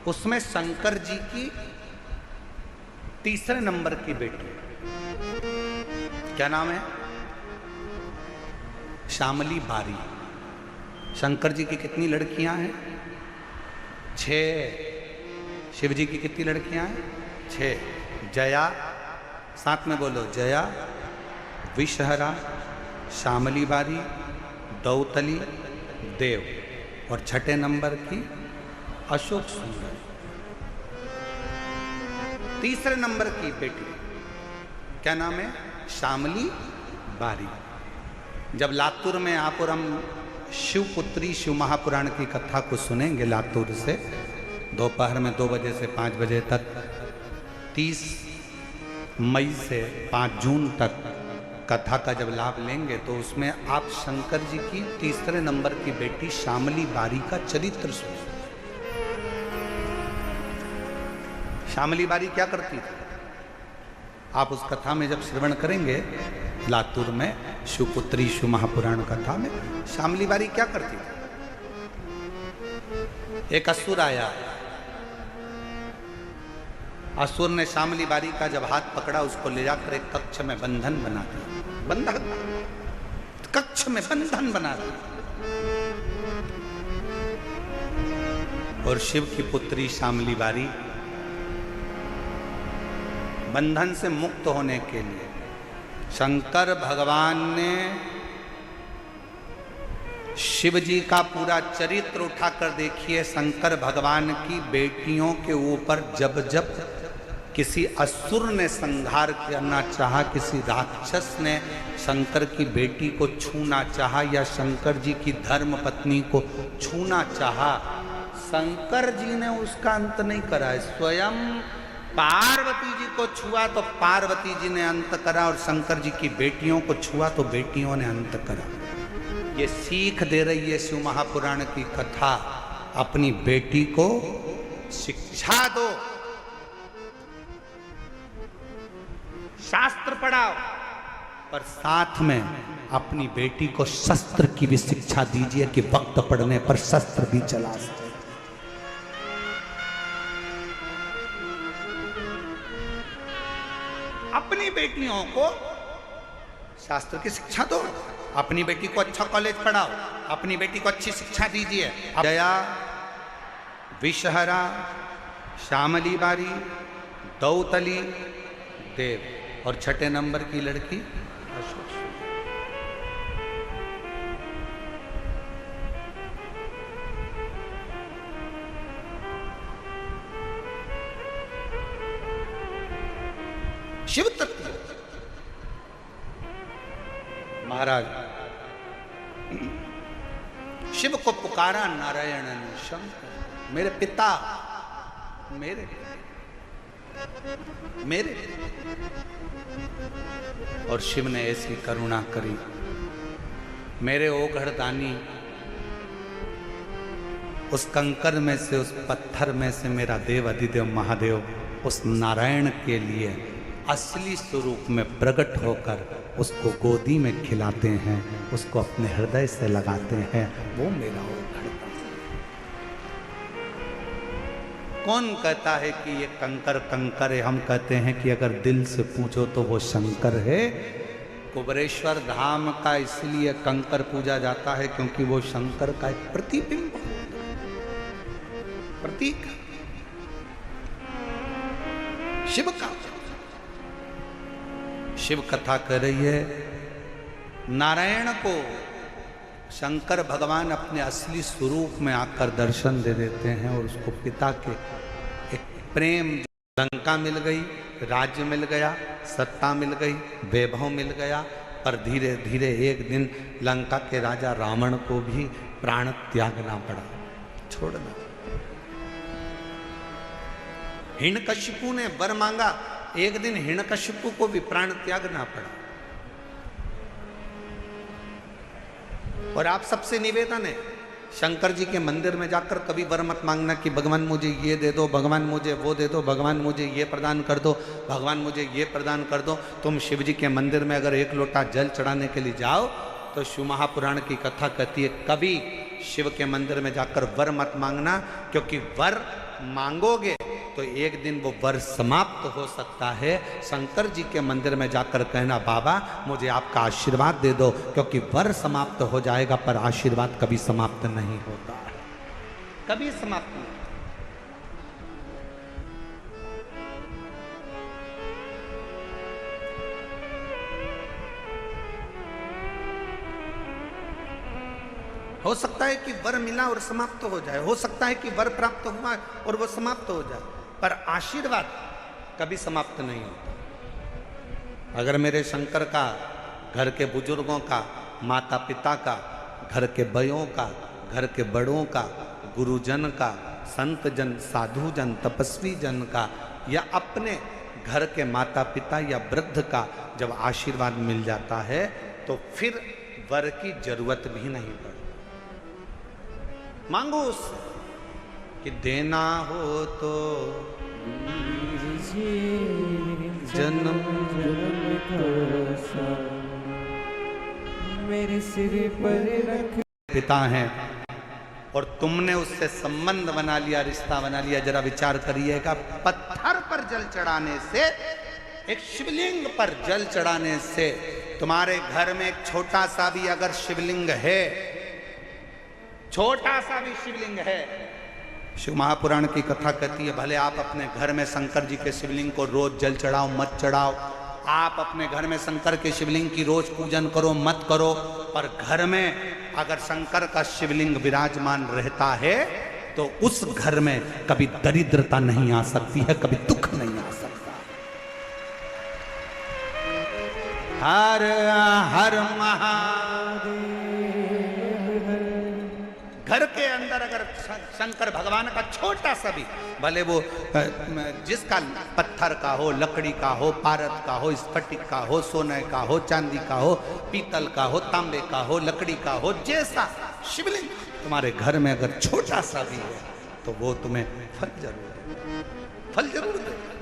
उसमें शंकर जी की तीसरे नंबर की बेटी, क्या नाम है? श्यामली बारी। शंकर जी की कितनी लड़कियां हैं? 6। शिव जी की कितनी लड़कियां हैं? 6। जया, साथ में बोलो, जया, विषहरा, श्यामली बारी, दौतली, देव, और छठे नंबर की अशोक सुंदर। तीसरे नंबर की बेटी क्या नाम है? श्यामली बारी। जब लातूर में आप और हम शिवपुत्री शिव महापुराण की कथा को सुनेंगे लातूर से, दोपहर में 2 बजे से 5 बजे तक, 30 मई से 5 जून तक कथा का जब लाभ लेंगे तो उसमें आप शंकर जी की तीसरे नंबर की बेटी श्यामली बारी का चरित्र सुनेंगे। श्यामली बारी क्या करती थी आप उस कथा में जब श्रवण करेंगे, लातूर में शिवपुत्री शिव महापुराण कथा में श्यामली बारी क्या करती थी। एक असुर आया, असुर ने श्यामली बारी का जब हाथ पकड़ा, उसको ले जाकर एक कक्ष में बंधन बना दिया। बंधन, कक्ष में बंधन बना दिया। और शिव की पुत्री श्यामली बारी बंधन से मुक्त होने के लिए शंकर भगवान ने शिव जी का पूरा चरित्र उठाकर देखिए। शंकर भगवान की बेटियों के ऊपर जब जब किसी असुर ने संहार करना चाहा, किसी राक्षस ने शंकर की बेटी को छूना चाहा या शंकर जी की धर्म पत्नी को छूना चाहा, शंकर जी ने उसका अंत नहीं करा। स्वयं पार्वती जी को छुआ तो पार्वती जी ने अंत करा, और शंकर जी की बेटियों को छुआ तो बेटियों ने अंत करा। ये सीख दे रही है शिव महापुराण की कथा। अपनी बेटी को शिक्षा दो, शास्त्र पढ़ाओ, पर साथ में अपनी बेटी को शस्त्र की भी शिक्षा दीजिए कि वक्त पड़ने पर शस्त्र भी चला सके। अपनी बेटियों को शास्त्र की शिक्षा दो, अपनी बेटी को अच्छा कॉलेज पढ़ाओ, अपनी बेटी को अच्छी शिक्षा दीजिए। जया, विषहरा, श्यामली बारी, दौतली, देव, और छठे नंबर की लड़की अशोक। शिव तत्व महाराज शिव को पुकारा नारायण ने, शंकर मेरे पिता, मेरे और शिव ने ऐसी करुणा करी। मेरे ओघड़दानी, उस कंकर में से, उस पत्थर में से मेरा देव अधिदेव महादेव उस नारायण के लिए असली स्वरूप में प्रकट होकर उसको गोदी में खिलाते हैं, उसको अपने हृदय से लगाते हैं। वो मेरा ओघड़दानी। कौन कहता है कि ये कंकर कंकर है? हम कहते हैं कि अगर दिल से पूछो तो वो शंकर है। कुबरेश्वर धाम का इसलिए कंकर पूजा जाता है क्योंकि वो शंकर का एक प्रतिबिंब, प्रतीक शिव का। शिव कथा कर रही है, नारायण को शंकर भगवान अपने असली स्वरूप में आकर दर्शन दे देते हैं, और उसको पिता के एक प्रेम, लंका मिल गई, राज्य मिल गया, सत्ता मिल गई, वैभव मिल गया, पर धीरे धीरे एक दिन लंका के राजा रावण को भी प्राण त्यागना पड़ा, छोड़ना। हिरण्यकशिपु ने वर मांगा, एक दिन हिरण्यकशिपु को भी प्राण त्यागना पड़ा। और आप सबसे निवेदन है, शंकर जी के मंदिर में जाकर कभी वर मत मांगना कि भगवान मुझे ये दे दो, भगवान मुझे वो दे दो, भगवान मुझे ये प्रदान कर दो, भगवान मुझे ये प्रदान कर दो। तुम शिव जी के मंदिर में अगर 1 लोटा जल चढ़ाने के लिए जाओ तो शिव महापुराण की कथा कहती है कभी शिव के मंदिर में जाकर वर मत मांगना, क्योंकि वर मांगोगे तो एक दिन वो वर समाप्त हो सकता है। शंकर जी के मंदिर में जाकर कहना, बाबा मुझे आपका आशीर्वाद दे दो, क्योंकि वर समाप्त हो जाएगा पर आशीर्वाद कभी समाप्त नहीं होता, कभी समाप्त नहीं। हो सकता है कि वर मिला और समाप्त हो जाए, हो सकता है कि वर प्राप्त हुआ और वो समाप्त हो जाए, पर आशीर्वाद कभी समाप्त नहीं होता। अगर मेरे शंकर का, घर के बुजुर्गों का, माता पिता का, घर के बयों का, घर के बड़ों का, गुरुजन का, संत जन, साधु जन, तपस्वी जन का, या अपने घर के माता पिता या वृद्ध का जब आशीर्वाद मिल जाता है तो फिर वर की जरूरत भी नहीं पड़ती। मांगो उससे कि देना हो तो जन्म मेरे सिर पर रख। पिता हैं और तुमने उससे संबंध बना लिया, रिश्ता बना लिया। जरा विचार करिएगा, पत्थर पर जल चढ़ाने से, एक शिवलिंग पर जल चढ़ाने से, तुम्हारे घर में एक छोटा सा भी अगर शिवलिंग है, छोटा सा भी शिवलिंग है, शिव महापुराण की कथा कहती है, भले आप अपने घर में शंकर जी के शिवलिंग को रोज जल चढ़ाओ मत चढ़ाओ, आप अपने घर में शंकर के शिवलिंग की रोज पूजन करो मत करो, पर घर में अगर शंकर का शिवलिंग विराजमान रहता है तो उस घर में कभी दरिद्रता नहीं आ सकती है, कभी दुख नहीं आ सकता। हर हर महादेव। घर के अंदर अगर शंकर भगवान का छोटा सा भी, भले वो जिसका पत्थर का हो, लकड़ी का हो, पारद का हो, स्फटिक का हो, सोने का हो, चांदी का हो, पीतल का हो, तांबे का हो, लकड़ी का हो, जैसा शिवलिंग तुम्हारे घर में अगर छोटा सा भी है तो वो तुम्हें फल जरूर देगा, फल जरूर देगा।